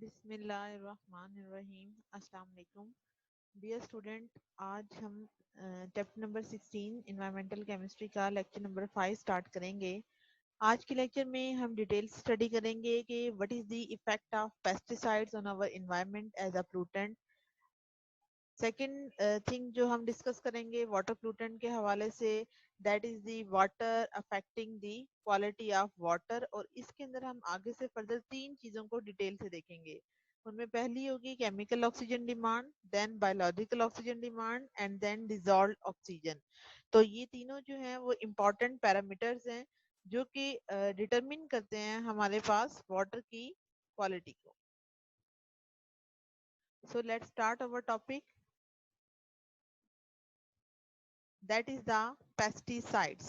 बिस्मिल्लाहिर्रहमानिर्रहीम। अस्सलाम वालेकुम डियर स्टूडेंट। आज हम चैप्टर नंबर 16 इन्वायरमेंटल केमिस्ट्री का लेक्चर नंबर 5 स्टार्ट करेंगे। आज के लेक्चर में हम डिटेल स्टडी करेंगे कि what is the effect of pesticides on our environment as a pollutant. Second thing जो हम डिस्कस करेंगे वाटर पोल्यूटेंट के हवाले से, that is the water affecting the quality of water. और इसके अंदर हम आगे से फर्दर तीन चीज़ों को डिटेल से देखेंगे। उनमें पहली होगी chemical oxygen demand, then biological oxygen demand and then dissolved oxygen. तो ये तीनों जो हैं वो इम्पॉर्टेंट पैरामीटर्स हैं जो कि डिटरमिन करते हैं हमारे पास वाटर की क्वालिटी को। So let's start our topic, that is the pesticides.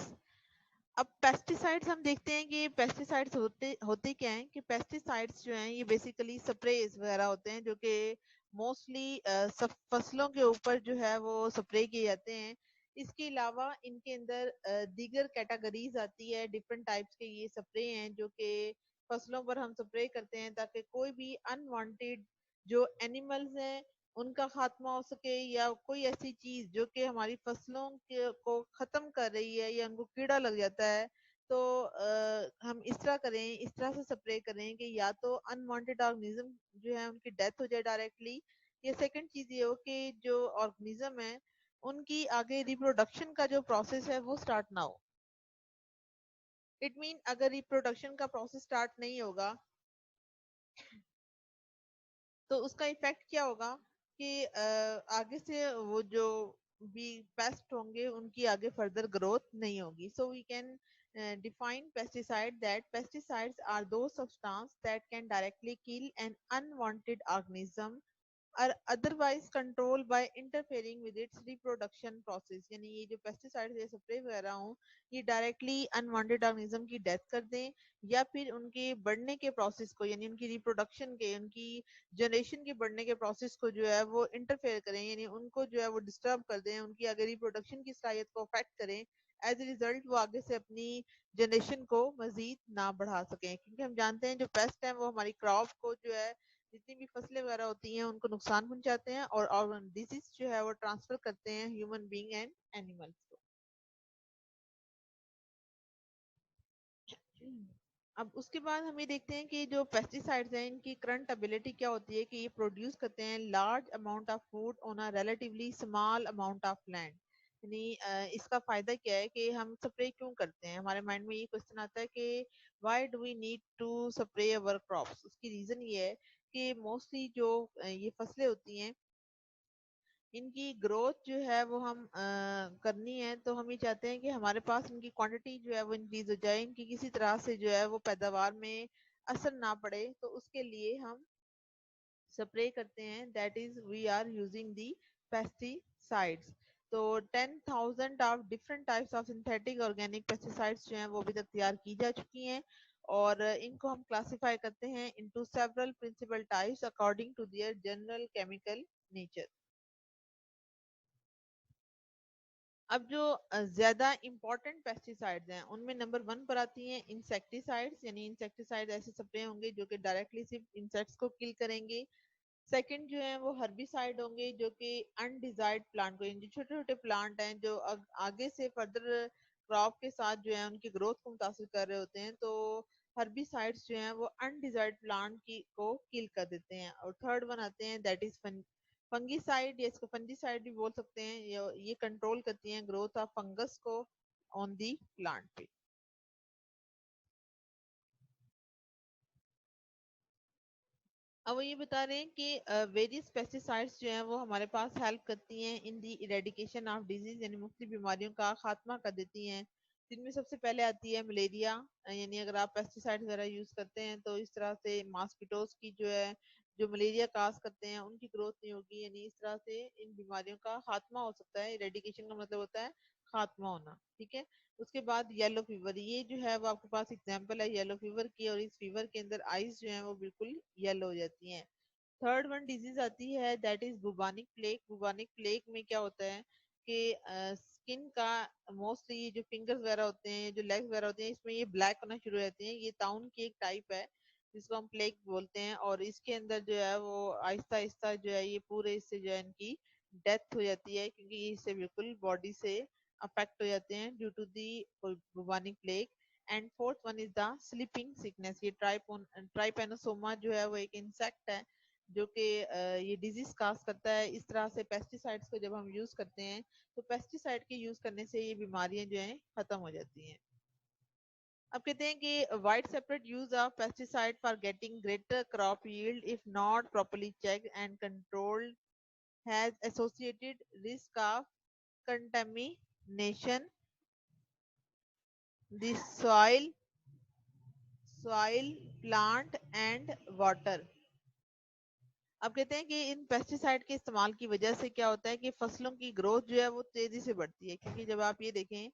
अब पेस्टिसाइड्स हम देखते हैं कि पेस्टिसाइड्स होते होते क्या हैं कि पेस्टिसाइड्स जो हैं ये बेसिकली स्प्रेज वगैरह होते हैं जो कि मोस्टली सब फसलों के ऊपर जो है वो स्प्रे किए जाते हैं। इसके अलावा इनके अंदर दीगर कैटेगरीज आती है, डिफरेंट टाइप्स के ये स्प्रे हैं जो कि फसलों पर हम स्प्रे करते हैं ताकि कोई भी अनवांटेड जो एनिमल्स हैं उनका खात्मा हो सके, या कोई ऐसी चीज जो कि हमारी फसलों के को खत्म कर रही है या उनको कीड़ा लग जाता है, तो हम इस तरह करें, इस तरह से स्प्रे करें कि या तो अनवांटेड ऑर्गेनिज्म जो है उनकी डेथ हो जाए डायरेक्टली, या सेकंड चीज ये हो कि जो ऑर्गेनिज्म है उनकी आगे रिप्रोडक्शन का जो प्रोसेस है वो स्टार्ट ना हो। इट मीन अगर रिप्रोडक्शन का प्रोसेस स्टार्ट नहीं होगा तो उसका इफेक्ट क्या होगा कि आगे से वो जो भी पेस्ट होंगे उनकी आगे फर्दर ग्रोथ नहीं होगी। So we can define pesticide that pesticides are those substances that can directly kill an unwanted organism और otherwise control by interfering with its reproduction process. यानी ये जो पेस्टिसाइड या स्प्रे वगैरह हो ये डायरेक्टली अनवांटेड ऑर्गेनिज्म की डेथ कर दें या फिर उनके बढ़ने के प्रोसेस को, यानी उनकी रिप्रोडक्शन के, उनकी जनरेशन के बढ़ने के प्रोसेस को जो है वो इंटरफेयर करें, यानी उनको जो है वो डिस्टर्ब कर दें, उनकी आगे रिप्रोडक्शन की सलाहियत को अफेक्ट करें। एज ए रिजल्ट वो आगे से अपनी जनरेशन को मजीद ना बढ़ा सकें, क्योंकि हम जानते हैं जो पेस्ट है वो हमारी क्रॉप को जो है जितनी भी फसलें वगैरह होती हैं उनको नुकसान पहुंचाते हैं और डिजीज जो है वो ट्रांसफर करते हैं ह्यूमन बीइंग एंड एनिमल्स को। अब उसके बाद हम ये देखते हैं कि जो पेस्टिसाइड्स हैं इनकी करंट एबिलिटी क्या होती है कि ये प्रोड्यूस करते हैं large amount of food on a relatively small amount of land. यानी इसका फायदा क्या है कि हम स्प्रे क्यों करते हैं, हमारे माइंड में ये क्वेश्चन आता है कि why do we need to spray our crops. उसकी रीजन ये है कि मोस्टली जो ये फसलें होती हैं इनकी ग्रोथ जो है वो हम करनी है, तो हम ये चाहते हैं कि हमारे पास इनकी क्वांटिटी जो है वो इंक्रीज हो जाए, इनकी किसी तरह से जो है वो पैदावार में असर ना पड़े, तो उसके लिए हम स्प्रे करते हैं, that is we are using the pesticides. तो 10,000 of different types of synthetic organic pesticides जो हैं वो अभी तक तैयार की जा चुकी हैं और इनको हम क्लासिफाई करते हैं into several principal types according to their general chemical nature. अब जो ज्यादा इंपॉर्टेंट पेस्टिसाइड्स हैं उनमें नंबर 1 पर आती हैं इंसेक्टिसाइड्स। यानी इंसेक्टिसाइड ऐसे स्प्रे होंगे जो कि डायरेक्टली सिर्फ इंसेक्ट्स को किल करेंगे। सेकंड जो है वो हर्बिसाइड होंगे जो कि अनडिजायर्ड प्लांट को, यानी जो छोटे छोटे प्लांट हैं जो आगे से फर्दर क्रॉप के साथ जो है उनकी ग्रोथ को मुतासर कर रहे होते हैं, तो हर्बिसाइड्स जो हैं वो अनडिजायर्ड प्लांट की को किल कर देते हैं। और थर्ड वन आते हैं दैट इज फंगीसाइड, या इसको फंजीसाइड भी बोल सकते हैं। ये कंट्रोल करती हैं ग्रोथ ऑफ फंगस को ऑन दी प्लांट पे। अब वो ये बता रहे हैं कि वेरियस पेस्टिसाइड्स जो हैं वो हमारे पास हेल्प करती हैं इन दी इरेडिकेशन ऑफ डिजीज, यानी मुख्तलिफ बीमारियों का खात्मा कर देती हैं। जिनमें सबसे पहले आती है मलेरिया। यानी अगर आप पेस्टिसाइड वगैरह यूज करते हैं तो इस तरह से मॉस्किटोज की जो है जो मलेरिया काज करते हैं उनकी ग्रोथ नहीं होगी, यानी इस तरह से इन बीमारियों का खात्मा हो सकता है। इरेडिकेशन का मतलब होता है खात्मा होना, ठीक है। उसके बाद येलो फीवर, ये जो है वो आपके पास एग्जांपल है येलो फीवर की, और इस फीवर के अंदर आईज जो है वो बिल्कुल येलो हो जाती हैं। थर्ड वन डिजीज आती है दैट इज बुबानिक प्लेग। बुबानिक प्लेग में क्या होता है कि स्किन का मोस्टली ये जो फिंगर्स वगैरह होते हैं, जो लेग्स वगैरह होते हैं, इसमें ये ब्लैक होना शुरू हो जाते हैं। ये ताउन की एक टाइप है जिसको हम प्लेग बोलते हैं, और इसके अंदर जो है वो आहिस्ता आहिस्ता जो है ये पूरे इससे जो है इनकी डेथ हो जाती है, क्योंकि ये इससे बिल्कुल बॉडी से अफेक्ट हो जाते हैं due to the bubonic plague. And fourth one is the sleeping sickness. ये ट्राइपेनोसोमा जो है वो एक इंसेक्ट है जो कि ये डिजीज काज करता है। इस तरह से पेस्टिसाइड्स को जब हम यूज करते हैं तो पेस्टिसाइड के यूज करने से ये बीमारियां जो हैं खत्म हो जाती हैं। अब कहते हैं कि wide separate use of pesticide for getting greater crop yield if not properly checked and controlled has associated risk of contamination the soil plant and water. अब कहते हैं कि इन पेस्टिसाइड के इस्तेमाल की वजह से क्या होता है कि फसलों की ग्रोथ जो है वो तेजी से बढ़ती है, क्योंकि जब आप ये देखें,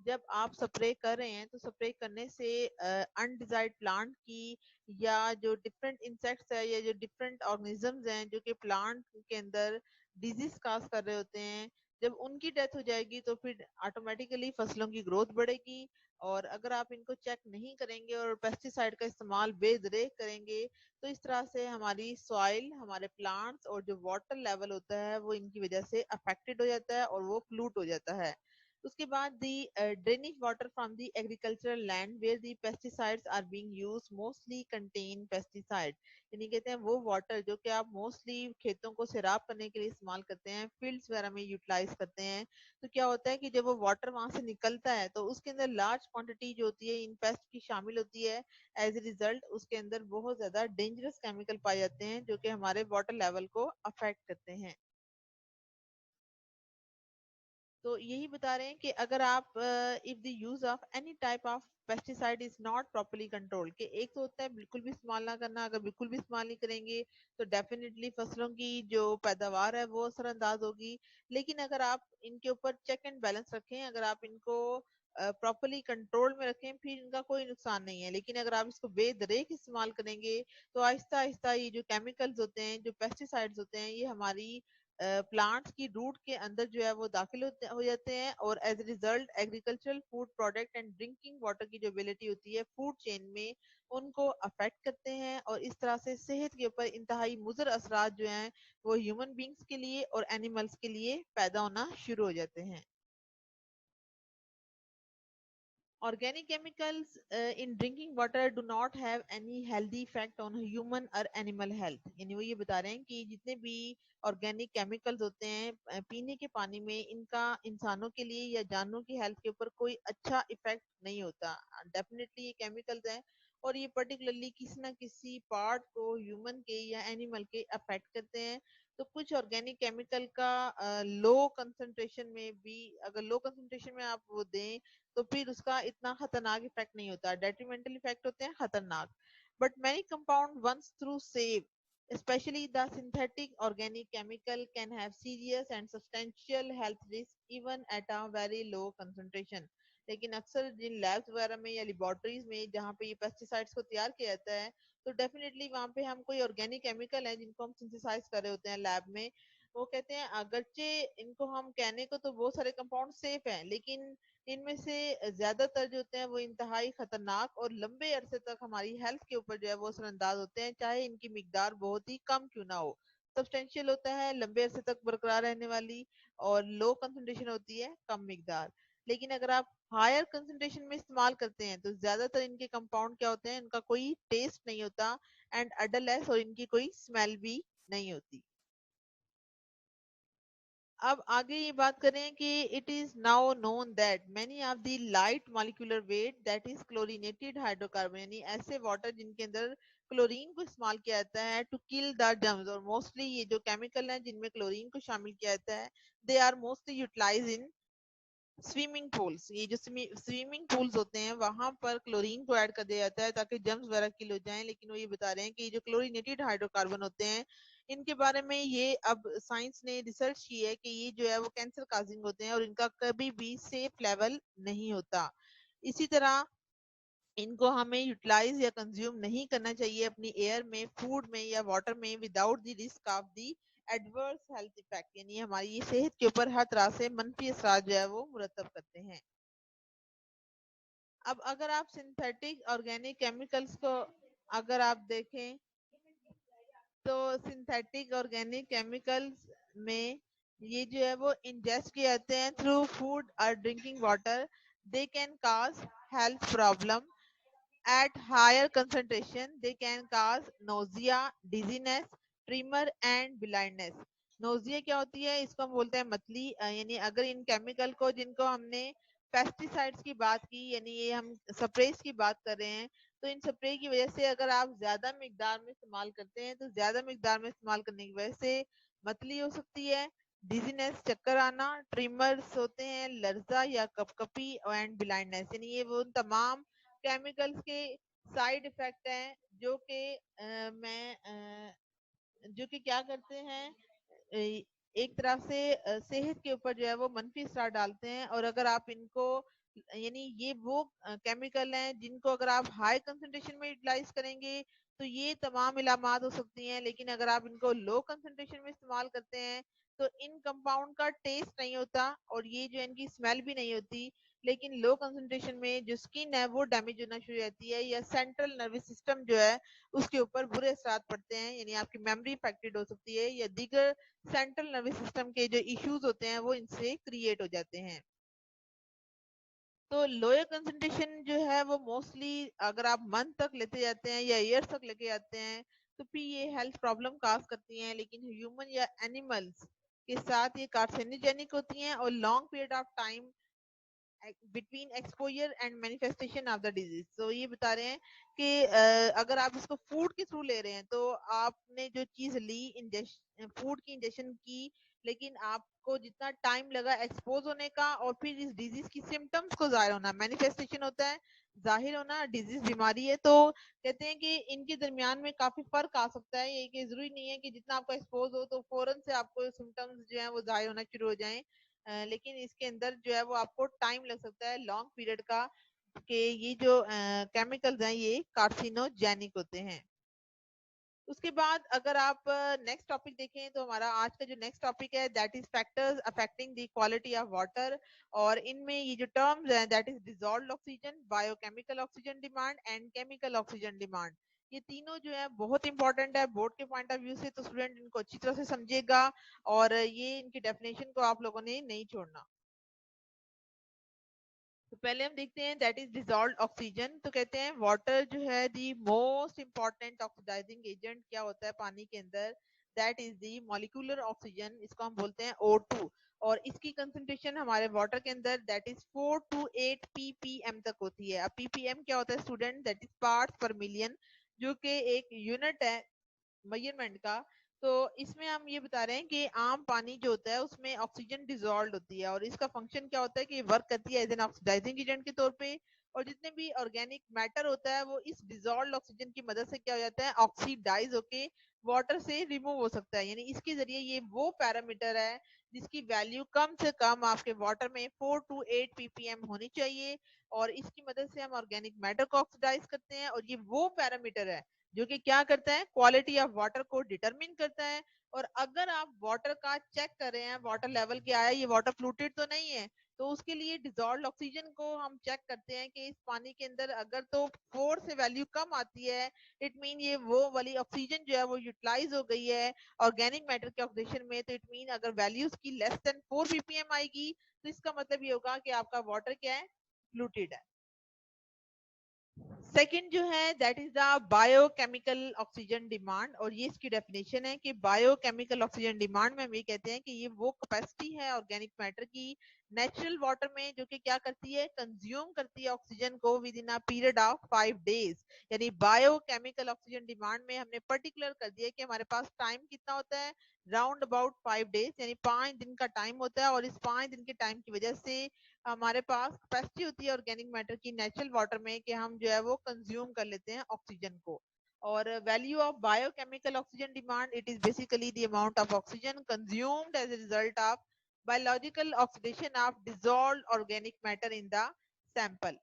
जब आप स्प्रे कर रहे हैं तो स्प्रे करने से अनडिजायर्ड प्लांट की या जो डिफरेंट इंसेक्ट्स है या जो डिफरेंट ऑर्गेनिजम्स हैं जो कि प्लांट के अंदर डिजीज काज कर रहे होते हैं, जब उनकी डेथ हो जाएगी तो फिर ऑटोमेटिकली फसलों की ग्रोथ बढ़ेगी। और अगर आप इनको चेक नहीं करेंगे और पेस्टिसाइड का इस्तेमाल बेदरेक करेंगे तो इस तरह से हमारी सॉइल, हमारे प्लांट्स और जो वाटर लेवल होता है वो इनकी वजह से अफेक्टेड हो जाता है और वो प्लूट हो जाता है। उसके बाद the drainage water from the agricultural land where the pesticides are being used mostly contain pesticide. यानी कहते हैं वो वाटर जो कि आप मोस्टली खेतों को सैराब करने के लिए इस्तेमाल करते हैं, फील्ड्स वगैरह में यूटिलाइज करते हैं, तो क्या होता है कि जब वो वाटर वहां से निकलता है तो उसके अंदर लार्ज क्वांटिटी जो होती है इन पेस्ट की शामिल होती है। एज ए रिजल्ट उसके अंदर बहुत ज्यादा डेंजरस केमिकल पाए जाते हैं जो कि हमारे वाटर लेवल को अफेक्ट करते हैं। तो यही बता रहे हैं कि अगर आप if the use of any type of pesticide is not properly controlled, कि एक तो होता है बिल्कुल भी इस्तेमाल ना करना, अगर बिल्कुल भी इस्तेमाल नहीं करेंगे तो डेफिनेटली फसलों की जो पैदावार है वो असरअंदाज होगी। लेकिन अगर आप इनके ऊपर चेक एंड बैलेंस रखें, अगर आप इनको प्रॉपर्ली कंट्रोल में रखें, फिर इनका कोई नुकसान नहीं है। लेकिन अगर आप इसको बेदरेक इस्तेमाल करेंगे तो आहिस्ता आहिस्ता ये जो केमिकल्स होते हैं, जो पेस्टिसाइड्स होते हैं, ये हमारी प्लांट्स की रूट के अंदर जो है वो दाखिल हो जाते हैं और as a result agricultural food product and drinking water की जो एबिलिटी होती है फूड चेन में उनको अफेक्ट करते हैं। और इस तरह से सेहत के ऊपर इंतहाई मुज़र असरात जो हैं वो ह्यूमन बींग्स के लिए और एनिमल्स के लिए पैदा होना शुरू हो जाते हैं। Organic chemicals in drinking water do not have any healthy effect on human or animal health। यानी वो ये बता रहे हैं कि जितने भी ऑर्गेनिक केमिकल्स होते हैं पीने के पानी में, इनका इंसानों के लिए या जानवरों की हेल्थ के ऊपर कोई अच्छा इफेक्ट नहीं होता। डेफिनेटली ये केमिकल्स हैं और ये पर्टिकुलरली किसी ना किसी पार्ट को ह्यूमन के या एनिमल के अफेक्ट करते हैं। तो कुछ ऑर्गेनिक केमिकल का लो कंसंट्रेशन में भी, अगर लो कंसंट्रेशन में आप वो दें तो फिर उसका इतना खतरनाक इफेक्ट नहीं होता, डेट्रीमेंटल इफेक्ट होते हैं खतरनाक। But many compound once through save, especially the synthetic organic chemical can have serious and substantial health risk even at a very low concentration। लेकिन अक्सर जिन लैब्स वगैरह में या लेबोरेटरीज में जहाँ पे ये पेस्टिसाइड्स को तैयार किया जाता है तो डेफिनेटली वहाँ पे हम कोई ऑर्गेनिक केमिकल है जिनको हम सिंथेसाइज कर रहे होते हैं लैब में, वो कहते हैं अगरचे इनको हम कहने को तो बहुत सारे कंपाउंड सेफ हैं, लेकिन इनमें से ज्यादातर जो होते हैं वो इंतहाई खतरनाक और लंबे अरसे तक हमारी हेल्थ के ऊपर जो है वो असरअंदाज होते हैं, चाहे इनकी मिकदार बहुत ही कम क्यों ना हो। सब्सटेंशियल होता है लंबे अरसे तक बरकरार रहने वाली, और लो कंसंट्रेशन होती है कम मिकदार। लेकिन अगर आप हायर कंसंट्रेशन में इस्तेमाल करते हैं तो ज्यादातर इनके कंपाउंड क्या होते हैं, इनका कोई टेस्ट नहीं होता एंड अडरलेस, और इनकी कोई स्मेल भी नहीं होती। अब आगे ये बात करें कि it is now known that many of the light molecular weight that is chlorinated hydrocarbon, यानी ऐसे वाटर जिनके अंदर क्लोरीन को इस्तेमाल किया जाता है टू किल द जर्म्स, और मोस्टली ये जो केमिकल हैं जिनमें क्लोरीन को शामिल किया जाता है they are mostly utilize in swimming pools. ये जो स्विमिंग पूल्स होते हैं वहां पर क्लोरीन को ऐड कर दिया जाता है ताकि जर्म्स वगैरह किल हो जाएं। लेकिन वो ये बता रहे हैं कि जो क्लोरीनेटेड हाइड्रोकार्बन होते हैं इनके बारे में ये अब साइंस ने रिसर्च की है कि ये जो है वो कैंसर काजिंग होते हैं और इनका कभी भी सेफ लेवल नहीं होता। इसी तरह इनको हमें यूटिलाइज या कंज्यूम नहीं करना चाहिए अपनी एयर में, फूड में या वाटर में without the risk of the adverse health effect, यानी हमारी सेहत के ऊपर हर तरह से मनफी असरात जो है वो मुरतब करते हैं। अब अगर आप सिंथेटिक ऑर्गेनिक केमिकल्स को अगर आप देखें तो सिंथेटिक ऑर्गेनिक केमिकल्स में ये जो है वो इंजेस्ट किए जाते हैं थ्रू फूड और drinking water. They can cause health problem. At higher concentration, they can cause nausea, dizziness, tremor and blindness. Nausea क्या होती है? इसको हम बोलते हैं मतली. यानी अगर इन केमिकल को जिनको हमने पेस्टिसाइड्स की बात की, यानी ये हम स्प्रेज की बात कर रहे हैं, तो इन स्प्रे की वजह से अगर आप ज्यादा मिकदार में इस्तेमाल करते हैं तो ज्यादा मिकदार में इस्तेमाल करने की वजह से मतली हो सकती है, डिजीनेस चक्कर आना, ट्रिमर्स होते हैं, लर्जा या कपकपी एंड ब्लाइंडनेस. यानी ये वो तमाम केमिकल्स के साइड इफेक्ट हैं जो कि जो कि क्या करते हैं, एक तरफ से सेहत के ऊपर जो है वो मंफी असर डालते हैं. और अगर आप इनको, यानी ये वो केमिकल हैं जिनको अगर आप हाई कंसंट्रेशन में यूटिलाइज करेंगे तो ये तमाम इलामात हो सकती हैं. लेकिन अगर आप इनको लो कंसंट्रेशन में इस्तेमाल करते हैं तो इन कंपाउंड का टेस्ट नहीं होता और ये जो इनकी स्मेल भी नहीं होती. लेकिन लो कंसंट्रेशन में जो स्किन है वो डैमेज होना शुरू हो जाती है या सेंट्रल नर्वस सिस्टम जो है उसके ऊपर बुरे असर पड़ते हैं. यानी आपकी मेमोरी इफेक्टेड हो सकती है या दीगर सेंट्रल नर्वस सिस्टम के जो इश्यूज होते हैं वो इनसे क्रिएट हो जाते हैं. तो लोअर कंसंट्रेशन जो है वो मोस्टली अगर आप मंथ तक लेते जाते हैं या ईयर तक लेके जाते हैं तो फिर ये हेल्थ प्रॉब्लम काज करती हैं. लेकिन ह्यूमन या एनिमल्स के साथ ये कार्सिनोजेनिक होती हैं और long period of time between exposure and manifestation of the disease. तो ये बता रहे हैं कि अगर आप इसको फूड के थ्रू ले रहे हैं तो आपने जो चीज ली इंजेक्शन, फूड की इंजेक्शन की, लेकिन आपको जितना टाइम लगा एक्सपोज होने का और फिर इस डिजीज की सिम्टम्स को जाहिर होना, मैनिफेस्टेशन होता है जाहिर होना, डिजीज बीमारी है, तो कहते हैं कि इनके दरमियान में काफी फर्क आ सकता है. ये कि जरूरी नहीं है कि जितना आपको एक्सपोज हो तो फौरन से आपको सिम्टम्स जो है वो जाहिर होना शुरू हो जाएं. लेकिन इसके अंदर जो है वो आपको टाइम लग सकता है लॉन्ग पीरियड का कि ये जो केमिकल्स हैं ये कार्सिनोजेनिक होते हैं. उसके बाद अगर आप नेक्स्ट टॉपिक देखें तो हमारा आज का जो नेक्स्ट टॉपिक है that is factors affecting the quality of water. और इनमें ये जो टर्म्स हैं that is dissolved oxygen, biochemical oxygen demand and chemical oxygen demand. ये तीनों जो है बहुत इंपॉर्टेंट है बोर्ड के पॉइंट ऑफ व्यू से, तो स्टूडेंट इनको अच्छी तरह से समझेगा और ये इनकी डेफिनेशन को आप लोगों ने नहीं छोड़ना. तो पहले हम देखते हैं दैट इज डिसॉल्व्ड ऑक्सीजन. तो कहते हैं वाटर जो है the most important oxidizing agent क्या होता है पानी के अंदर, that is the molecular oxygen, इसको हम बोलते हैं O2. और इसकी कंसंट्रेशन हमारे वाटर के अंदर दैट इज 4 to 8 ppm तक होती है. अब ppm क्या होता है स्टूडेंट? दैट इज पार्ट्स पर मिलियन, जो कि एक यूनिट है मेजरमेंट का. तो इसमें हम ये बता रहे हैं कि आम पानी जो होता है उसमें ऑक्सीजन डिसॉल्व होती है और इसका फंक्शन क्या होता है कि वर्क करती है एज एन ऑक्सीडाइजिंग एजेंट के तौर पे. और जितने भी ऑर्गेनिक मैटर होता है वो इस डिसॉल्व ऑक्सीजन की मदद से क्या हो जाता है, ऑक्सीडाइज होके वाटर से रिमूव हो सकता है. यानी इसके जरिए ये वो पैरामीटर है जिसकी वैल्यू कम से कम आपके वाटर में 4 to 8 ppm होनी चाहिए. और इसकी मदद से हम ऑर्गेनिक मैटर को ऑक्सीडाइज करते हैं और ये वो पैरामीटर है जो कि क्या करता है, क्वालिटी ऑफ वाटर को डिटरमिन करता है. और अगर आप वाटर का चेक कर रहे हैं वाटर लेवल क्या है, ये वाटर फ्लूटेड तो नहीं है, तो उसके लिए डिसॉल्व ऑक्सीजन को हम चेक करते हैं कि इस पानी के अंदर अगर तो 4 से वैल्यू कम आती है इट मीन ये वो वाली ऑक्सीजन जो है वो यूटिलाइज हो गई है ऑर्गेनिक मैटर के ऑक्सीडेशन में. तो इट मीन अगर वैल्यूज की लेस देन 4 ppm आएगी तो इसका मतलब ये होगा कि आपका वाटर क्या है, फ्लूटेड है. सेकंड जो है that is the biochemical oxygen demand. और ये इसकी डेफिनेशन है कि बायोकेमिकल ऑक्सीजन डिमांड में हम ये कहते हैं कि ये वो कैपेसिटी है ऑर्गेनिक मैटर की नेचुरल वाटर में जो कि क्या करती है, कंज्यूम करती है ऑक्सीजन को with in a period of 5 days. यानी बायोकेमिकल ऑक्सीजन डिमांड में हमने पर्टिकुलर कर दिया कि हमारे पास टाइम कितना होता है, राउंड अबाउट 5 days, यानी 5 दिन का टाइम होता है. और इस 5 दिन के टाइम की वजह से हमारे पास कैपेसिटी होती है ऑर्गेनिक मैटर की नेचुरल वाटर में कि हम जो है वो कंज्यूम कर लेते हैं ऑक्सीजन को. और value of biochemical oxygen demand, it is basically the amount of oxygen consumed as a result of biological oxidation of dissolved organic matter in the sample.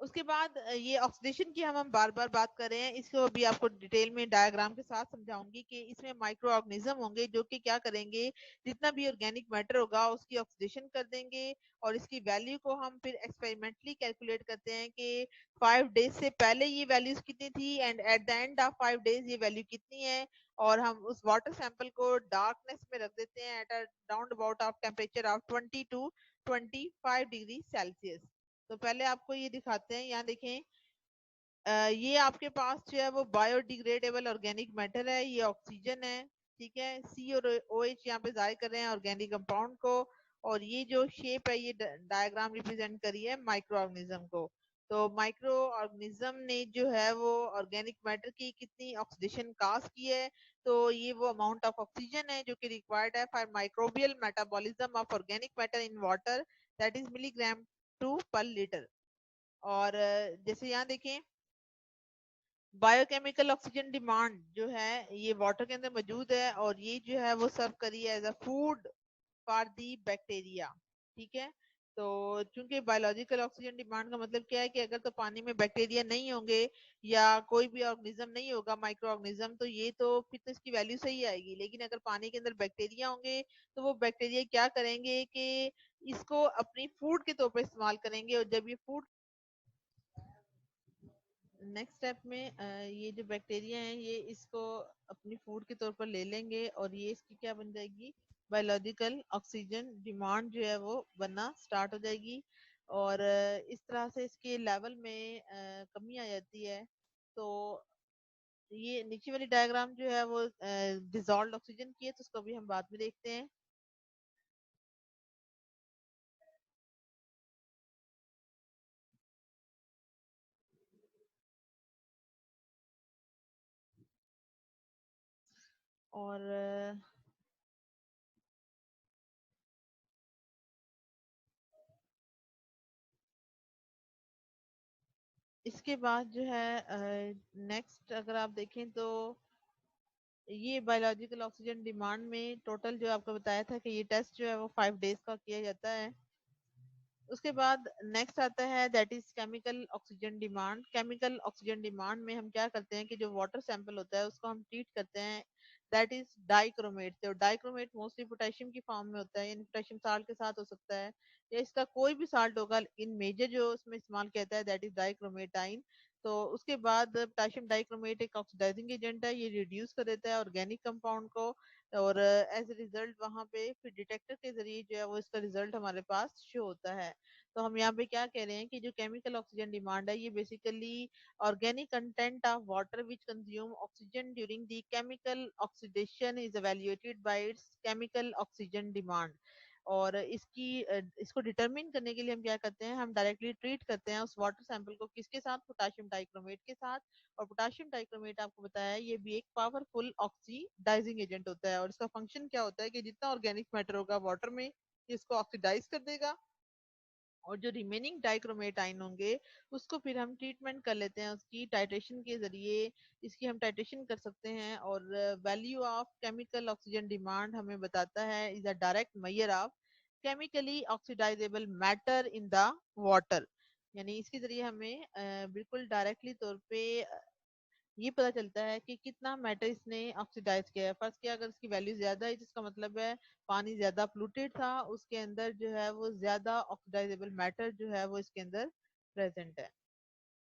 उसके बाद ये ऑक्सीडेशन की हम बार बार बात कर रहे हैं, इसको अभी आपको डिटेल में डायग्राम के साथ समझाऊंगी कि इसमें माइक्रो ऑर्गेनिज्म होंगे जो कि क्या करेंगे, जितना भी ऑर्गेनिक मैटर होगा उसकी ऑक्सीडेशन कर देंगे और इसकी वैल्यू को हम फिर एक्सपेरिमेंटली कैलकुलेट करते हैं कि 5 डेज से पहले ये वैल्यूज कितनी थी and at the end of 5 days ये वैल्यू कितनी है। और हम उस वाटर सैंपल को डार्कनेस में रख देते हैं at a round about of temperature of 20 to 25 degree Celsius. तो पहले आपको ये दिखाते हैं, यहाँ देखें। ये आपके पास जो है वो बायोडिग्रेडेबल ऑर्गेनिक मैटर है, ये ऑक्सीजन है। ठीक है, सी और ओ एच यहाँ पे जाहिर कर रहे हैं ऑर्गेनिक कंपाउंड को। और ये जो शेप है ये डायग्राम रिप्रेजेंट करी है माइक्रो ऑर्गेनिज्म को। तो माइक्रो ऑर्गेनिज्म ने जो है वो ऑर्गेनिक मैटर की कितनी ऑक्सीडेशन काज की है, तो ये वो अमाउंट ऑफ ऑक्सीजन है जो कि रिक्वायर्ड है for microbial metabolism of organic matter in water, that is milligram two per litre. और जैसे यहाँ देखें, बायोकेमिकल ऑक्सीजन डिमांड जो है ये वाटर के अंदर मौजूद है और ये जो है वो सर्व करी है as a food for the bacteria. ठीक है, तो चूंकि बायोलॉजिकल ऑक्सीजन डिमांड का मतलब क्या है कि अगर तो पानी में बैक्टीरिया नहीं होंगे या कोई भी ऑर्गेनिज्म नहीं होगा माइक्रो ऑर्गेनिज्म, तो ये तो फिर तो इसकी वैल्यू सही आएगी। लेकिन अगर पानी के अंदर बैक्टीरिया होंगे तो वो बैक्टीरिया क्या करेंगे कि इसको अपनी फूड के तौर पर इस्तेमाल करेंगे। और जब ये फूड नेक्स्ट स्टेप में ये जो बैक्टीरिया हैं ये इसको अपनी फूड के तौर पर ले लेंगे और ये इसकी क्या बन जाएगी, बायोलॉजिकल ऑक्सीजन डिमांड जो है वो बनना स्टार्ट हो जाएगी। और इस तरह से इसके लेवल में कमी आ जाती है। तो ये नीचे वाली डायग्राम जो है वो डिजॉल्व ऑक्सीजन की है, तो उसको भी हम बाद में देखते हैं। और इसके बाद जो है नेक्स्ट अगर आप देखें तो ये बायोलॉजिकल ऑक्सीजन डिमांड में टोटल जो आपको बताया था कि ये टेस्ट जो है वो 5 डेज का किया जाता है। उसके बाद नेक्स्ट आता है that is chemical oxygen demand. Chemical oxygen demand में हम क्या करते हैं कि जो वाटर सैंपल होता है उसको हम ट्रीट करते हैं दैट इज डाइक्रोमेट से। और डाइक्रोमेट मोस्टली पोटेशियम की फॉर्म में होता है, यानी पोटेशियम साल्ट के साथ हो सकता है या इसका कोई भी साल्ट होगा, इन मेजर जो उसमें इस्तेमाल किया जाता है दैट इज डाइक्रोमेटाइन। तो उसके बाद पोटेशियम डाइक्रोमेट एक ऑक्सीडाइजिंग एजेंट है, ये रिड्यूस कर देता है ऑर्गेनिक कंपाउंड को। और एज ए रिजल्ट वहां पे फिर डिटेक्टर के जरिए जो है वो इसका रिजल्ट हमारे पास शो होता है। तो हम यहाँ पे क्या कह रहे हैं कि जो केमिकल ऑक्सीजन डिमांड है ये basically organic content of water which consume oxygen during the chemical oxidation is evaluated by its chemical oxygen demand। और इसको डिटरमिन करने के लिए हम क्या करते हैं, हम डायरेक्टली ट्रीट करते हैं उस वाटर सैंपल को किसके साथ, पोटेशियम डाइक्रोमेट के साथ। और पोटेशियम डाइक्रोमेट आपको बताया है ये भी एक पावरफुल ऑक्सीडाइजिंग एजेंट होता है और इसका फंक्शन क्या होता है कि जितना ऑर्गेनिक मैटर होगा वाटर में इसको ऑक्सीडाइज कर देगा और जो रिमेनिंग डाइक्रोमेट आयन होंगे उसको फिर हम ट्रीटमेंट कर लेते हैं उसकी टाइट्रेशन के जरिए। इसकी हम टाइट्रेशन कर सकते हैं और value of chemical oxygen demand हमें बताता है is a direct measure of chemically oxidisable matter in the water. यानी इसके जरिए हमें बिल्कुल डायरेक्टली तौर पे ये पता चलता है कि कितना मैटर इसने ऑक्सीडाइज किया है। फर्स्ट क्या, अगर इसकी वैल्यू ज्यादा है जिसका मतलब है पानी ज्यादा पोल्यूटेड था, उसके अंदर जो है वो ज्यादा ऑक्सीडाइजेबल मैटर जो है वो इसके अंदर प्रेजेंट है।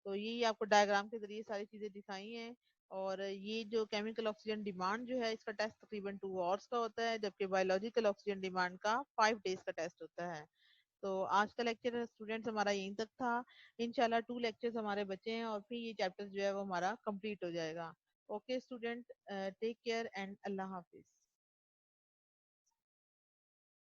तो ये आपको डायग्राम के जरिए सारी चीजें दिखाई हैं। और ये जो केमिकल ऑक्सीजन डिमांड जो है इसका टेस्ट तकरीबन 2 आवर्स का होता है, जबकि बायोलॉजिकल ऑक्सीजन डिमांड का 5 डेज का टेस्ट होता है। तो आज का लेक्चर स्टूडेंट्स हमारा यहीं तक था। इंशाल्लाह 2 लेक्चर्स हमारे बचे हैं और फिर ये चैप्टर जो है वो हमारा कंप्लीट हो जाएगा। Okay student, take care and Allah Hafiz.